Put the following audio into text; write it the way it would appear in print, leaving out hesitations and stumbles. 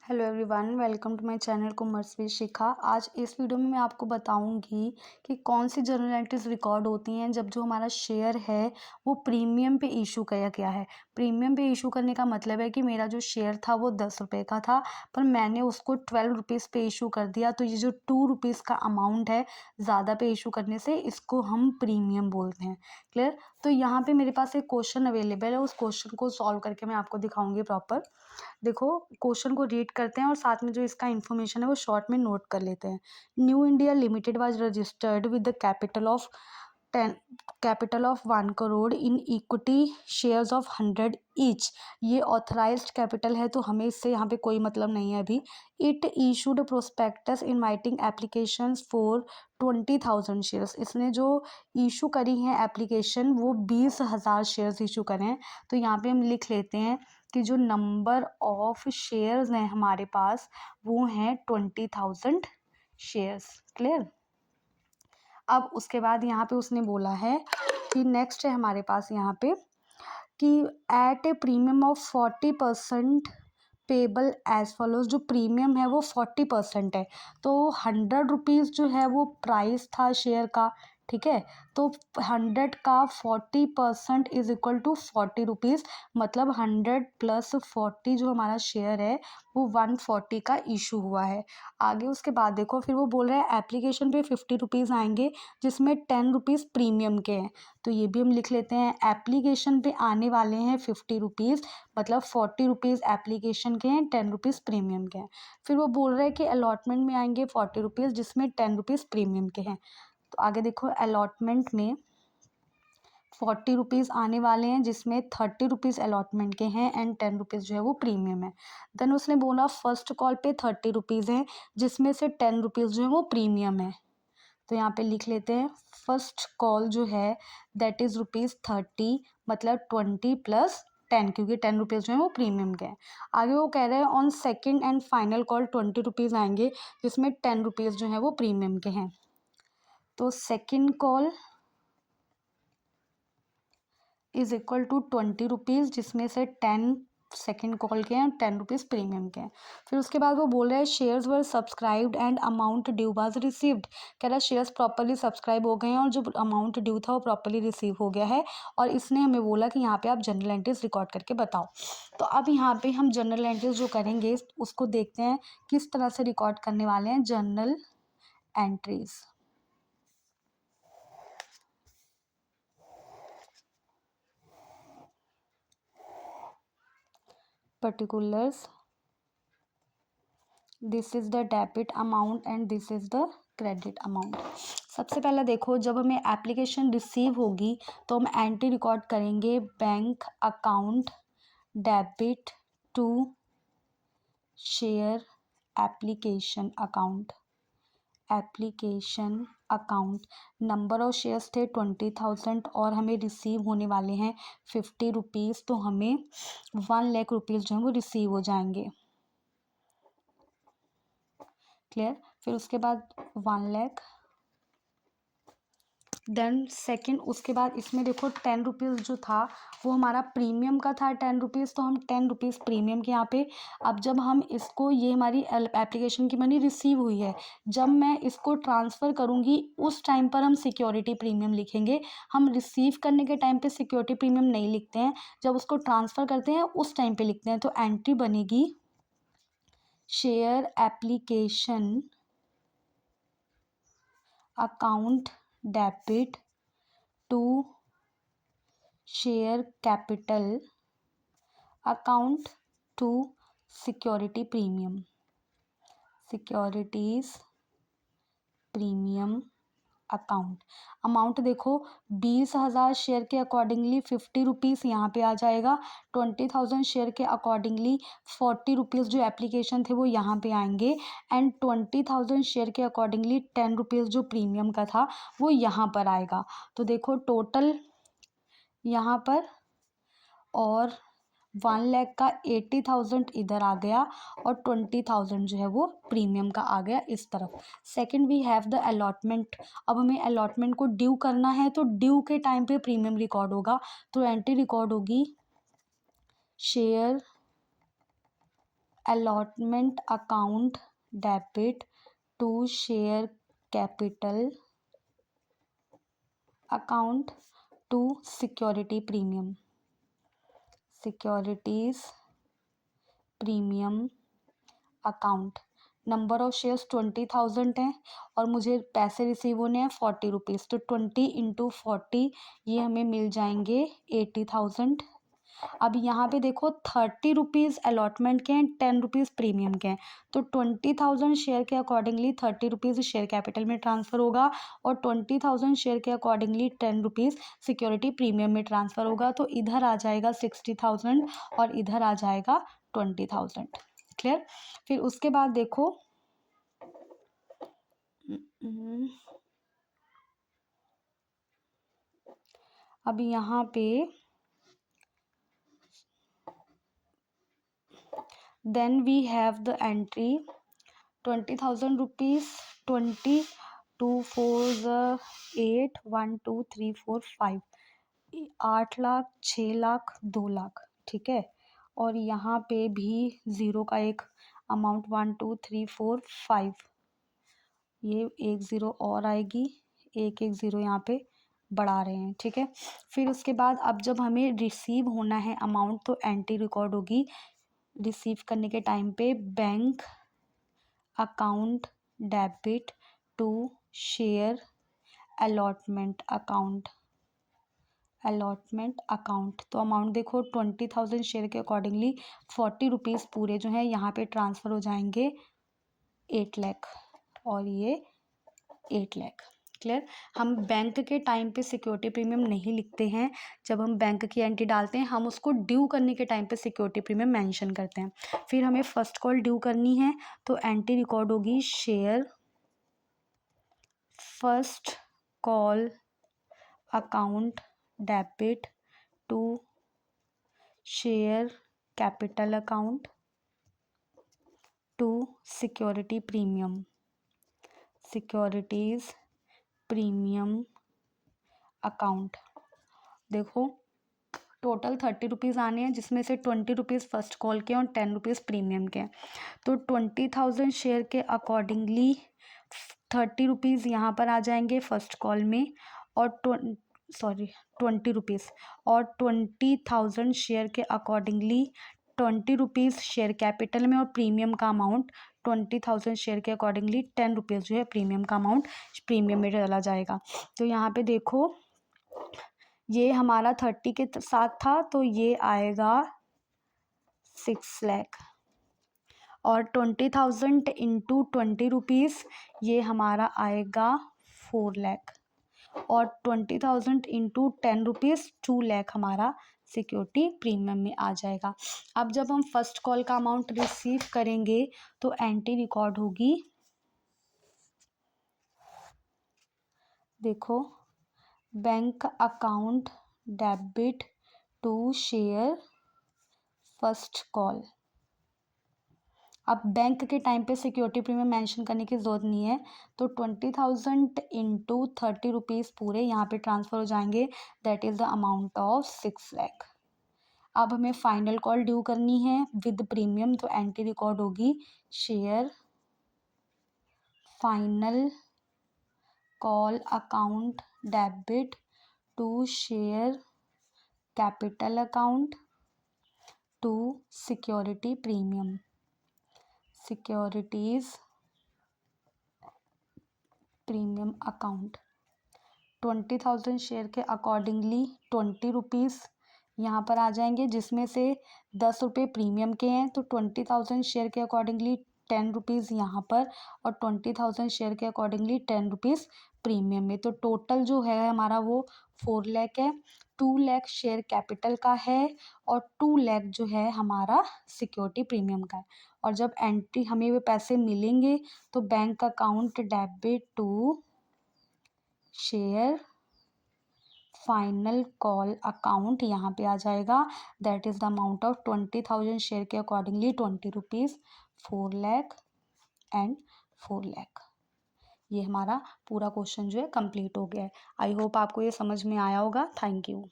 Hello everyone, welcome to my channel commerce with Shikha. आज इस video में मैं आपको बताऊंगी कि कौन सी जर्नल एंट्रीज रिकॉर्ड होती हैं जब जो हमारा शेयर है वो प्रीमियम पे इशू किया गया है। प्रीमियम पे इशू करने का मतलब है कि मेरा जो शेयर था वो 10 रुपये का था, पर मैंने उसको 12 रुपीज़ पे इशू कर दिया। तो ये जो 2 रुपीज़ का अमाउंट है ज़्यादा पे इशू करने से, इसको हम प्रीमियम बोलते हैं। क्लियर? तो यहाँ पे मेरे पास एक क्वेश्चन अवेलेबल है, उस क्वेश्चन को सॉल्व करके मैं आपको दिखाऊंगी प्रॉपर। देखो, क्वेश्चन को रीड करते हैं और साथ में जो इसका इन्फॉर्मेशन है वो शॉर्ट में नोट कर लेते हैं। New India limited was registered with the capital of 1 crore in equity shares of 100 each. ये ऑथराइज्ड कैपिटल है, तो हमें इससे यहाँ पे कोई मतलब नहीं है अभी। It issued prospectus inviting applications for 20,000 shares. इसने जो इशू करी हैं एप्लीकेशन वो 20,000 शेयर्स इशू करें हैं। तो यहाँ पे हम लिख लेते हैं कि जो नंबर ऑफ शेयर्स हैं हमारे पास वो हैं 20,000 शेयर्स। क्लियर? अब उसके बाद यहाँ पे उसने बोला है कि नेक्स्ट है हमारे पास यहाँ पे कि at a premium of 40% payable as follows. जो प्रीमियम है वो 40% है, तो 100 रुपीज़ जो है वो प्राइस था शेयर का। ठीक है, तो 100 का 40% इज इक्वल टू 40 रुपीज़, मतलब 100 प्लस 40 जो हमारा शेयर है वो 140 का इशू हुआ है। आगे उसके बाद देखो, फिर वो बोल रहा है एप्लीकेशन पे 50 रुपीज़ आएंगे जिसमें 10 रुपीज़ प्रीमियम के हैं। तो ये भी हम लिख लेते हैं, एप्लीकेशन पे आने वाले हैं 50 रुपीज़, मतलब 40 रुपीज़ एप्लीकेशन के हैं, 10 रुपीज़ प्रीमियम के हैं। फिर वो बोल रहे हैं कि अलॉटमेंट में आएंगे 40 रुपीज़ जिसमें 10 रुपीज़ प्रीमियम के हैं। तो आगे देखो, अलॉटमेंट में 40 रुपीज़ आने वाले हैं जिसमें 30 रुपीज़ अलॉटमेंट के हैं एंड 10 रुपीज़ जो है वो प्रीमियम है। देन उसने बोला फर्स्ट कॉल पे 30 रुपीज़ हैं जिसमें से 10 रुपीज़ जो है वो प्रीमियम है। तो यहाँ पे लिख लेते हैं फर्स्ट कॉल जो है दैट इज़ ₹30, मतलब 20 प्लस 10, क्योंकि 10 रुपीज़ जो है वो प्रीमियम के हैं। आगे वो कह रहे हैं on second and final call 20 rupees आएंगे जिसमें 10 रुपीज़ जो है वो प्रीमियम के हैं। तो second call is equal to 20 rupees जिसमें से 10 सेकेंड कॉल के हैं, 10 रुपीज़ प्रीमियम के हैं। फिर उसके बाद वो बोल रहे हैं shares were subscribed and amount due was received. कह रहा है शेयर्स प्रॉपरली सब्सक्राइब हो गए हैं और जो अमाउंट ड्यू था वो प्रॉपरली रिसीव हो गया है। और इसने हमें बोला कि यहाँ पे आप जनरल एंट्रीज रिकॉर्ड करके बताओ। तो अब यहाँ पे हम जनरल एंट्रीज जो करेंगे उसको देखते हैं किस तरह से रिकॉर्ड करने वाले हैं general entries. Particulars, this is the debit amount and this is the credit amount. सबसे पहले देखो, जब हमें एप्लीकेशन रिसीव होगी तो हम एंट्री रिकॉर्ड करेंगे bank account debit to share application account. Application account, number of shares थे 20,000 और हमें रिसीव होने वाले हैं 50 रुपीज़, तो हमें 1,00,000 रुपीज़ जो है वो रिसीव हो जाएंगे। क्लियर? फिर उसके बाद 1,00,000, देन सेकंड उसके बाद इसमें देखो 10 रुपीज़ जो था वो हमारा प्रीमियम का था 10 रुपीज़, तो हम 10 रुपीज़ प्रीमियम के यहाँ पे। अब जब हम इसको, ये हमारी एप्लीकेशन की मनी रिसीव हुई है, जब मैं इसको ट्रांसफ़र करूँगी उस टाइम पर हम सिक्योरिटी प्रीमियम लिखेंगे। हम रिसीव करने के टाइम पे सिक्योरिटी प्रीमियम नहीं लिखते हैं, जब उसको ट्रांसफ़र करते हैं उस टाइम पे लिखते हैं। तो एंट्री बनेगी share application account debit to share capital account to security premium, securities premium account. Amount देखो, 20,000 शेयर के अकॉर्डिंगली 50 रुपीज़ यहाँ पे आ जाएगा। 20,000 शेयर के अकॉर्डिंगली 40 रुपीज़ जो एप्लीकेशन थे वो यहाँ पे आएंगे एंड 20,000 शेयर के अकॉर्डिंगली 10 रुपीज़ जो प्रीमियम का था वो यहाँ पर आएगा। तो देखो टोटल यहाँ पर, और 1,00,000 का 80,000 इधर आ गया और 20,000 जो है वो प्रीमियम का आ गया इस तरफ। Second we have the allotment. अब हमें अलॉटमेंट को ड्यू करना है, तो ड्यू के टाइम पे प्रीमियम रिकॉर्ड होगा। तो एंट्री रिकॉर्ड होगी share allotment account debit to share capital account to security premium, securities premium account. Number of shares 20,000 है और मुझे पैसे रिसीव होने हैं 40 रुपीज़, तो 20 इंटू 40 ये हमें मिल जाएंगे 80,000। अब यहाँ पे देखो 30 रुपीज़ अलॉटमेंट के हैं, 10 रुपीज़ प्रीमियम के हैं, तो 20,000 शेयर के अकॉर्डिंगली 30 रुपीज़ शेयर कैपिटल में ट्रांसफ़र होगा और 20,000 शेयर के अकॉर्डिंगली 10 रुपीज़ सिक्योरिटी प्रीमियम में ट्रांसफ़र होगा। तो इधर आ जाएगा 60,000 और इधर आ जाएगा 20,000। क्लियर। फिर उसके बाद देखो अब यहाँ पे then we have the entry 20,000 rupees, 20 2 4 8 1 2 3 4 5 8 lakh 6 lakh 2 lakh, ठीक है। और यहाँ पे भी ज़ीरो का एक अमाउंट 1 2 3 4 5, ये एक ज़ीरो और आएगी, एक एक ज़ीरो यहाँ पे बढ़ा रहे हैं, ठीक है। फिर उसके बाद अब जब हमें रिसीव होना है अमाउंट तो एंट्री रिकॉर्ड होगी रिसीव करने के टाइम पे bank account debit to share allotment account, allotment account. तो अमाउंट देखो 20,000 शेयर के अकॉर्डिंगली 40 रुपीज़ पूरे जो है यहाँ पे ट्रांसफ़र हो जाएंगे 8 लाख और ये 8 लाख। क्लियर। हम बैंक के टाइम पे सिक्योरिटी प्रीमियम नहीं लिखते हैं, जब हम बैंक की एंट्री डालते हैं हम उसको ड्यू करने के टाइम पे सिक्योरिटी प्रीमियम मेंशन करते हैं। फिर हमें फर्स्ट कॉल ड्यू करनी है तो एंट्री रिकॉर्ड होगी share first call account debit to share capital account to security premium, securities premium account. देखो टोटल 30 रुपीज़ आने हैं जिसमें से 20 रुपीज़ फर्स्ट कॉल के और 10 रुपीज़ प्रीमियम के। तो 20,000 शेयर के अकॉर्डिंगली 30 रुपीज़ यहाँ पर आ जाएंगे फर्स्ट कॉल में और 20 रुपीज़ और 20,000 शेयर के अकॉर्डिंगली 20 रुपीज़ शेयर कैपिटल में और प्रीमियम का अमाउंट 20,000 शेयर के अकॉर्डिंगली 10 रुपीज़ जो है प्रीमियम का अमाउंट प्रीमियम में चला जाएगा। तो यहाँ पे देखो ये हमारा 30 के साथ था तो ये आएगा 6 लाख और 20,000 इंटू 20 रुपीज़ ये हमारा आएगा 4 लाख और 20,000 इंटू 10 रुपीज़ 2 लाख हमारा सिक्योरिटी प्रीमियम में आ जाएगा। अब जब हम फर्स्ट कॉल का अमाउंट रिसीव करेंगे तो एंट्री रिकॉर्ड होगी, देखो bank account debit to share first call. अब बैंक के टाइम पे सिक्योरिटी प्रीमियम मेंशन करने की ज़रूरत नहीं है, तो 20,000 इंटू 30 रुपीज़ पूरे यहाँ पे ट्रांसफ़र हो जाएंगे, that is the amount of 6 lakh. अब हमें फाइनल कॉल ड्यू करनी है विद प्रीमियम, तो एंट्री रिकॉर्ड होगी share final call account debit to share capital account to security premium, securities premium account. 20,000 share के अकॉर्डिंगली 20 रुपीज़ यहाँ पर आ जाएंगे जिसमें से 10 रुपये प्रीमियम के हैं, तो 20,000 शेयर के अकॉर्डिंगली 10 रुपीज़ यहाँ पर और 20,000 शेयर के अकॉर्डिंगली 10 रुपीज़ प्रीमियम में। तो टोटल जो है हमारा वो 4 लाख है। 2 लाख शेयर कैपिटल का है और 2 लाख जो है हमारा सिक्योरिटी प्रीमियम का है। और जब एंट्री हमें वो पैसे मिलेंगे तो bank account debit to share final call account यहाँ पे आ जाएगा, that is the amount of 20,000 share के accordingly 20 rupees 4 lakh and 4 lakh. ये हमारा पूरा क्वेश्चन जो है कंप्लीट हो गया है। आई होप आपको ये समझ में आया होगा। Thank you.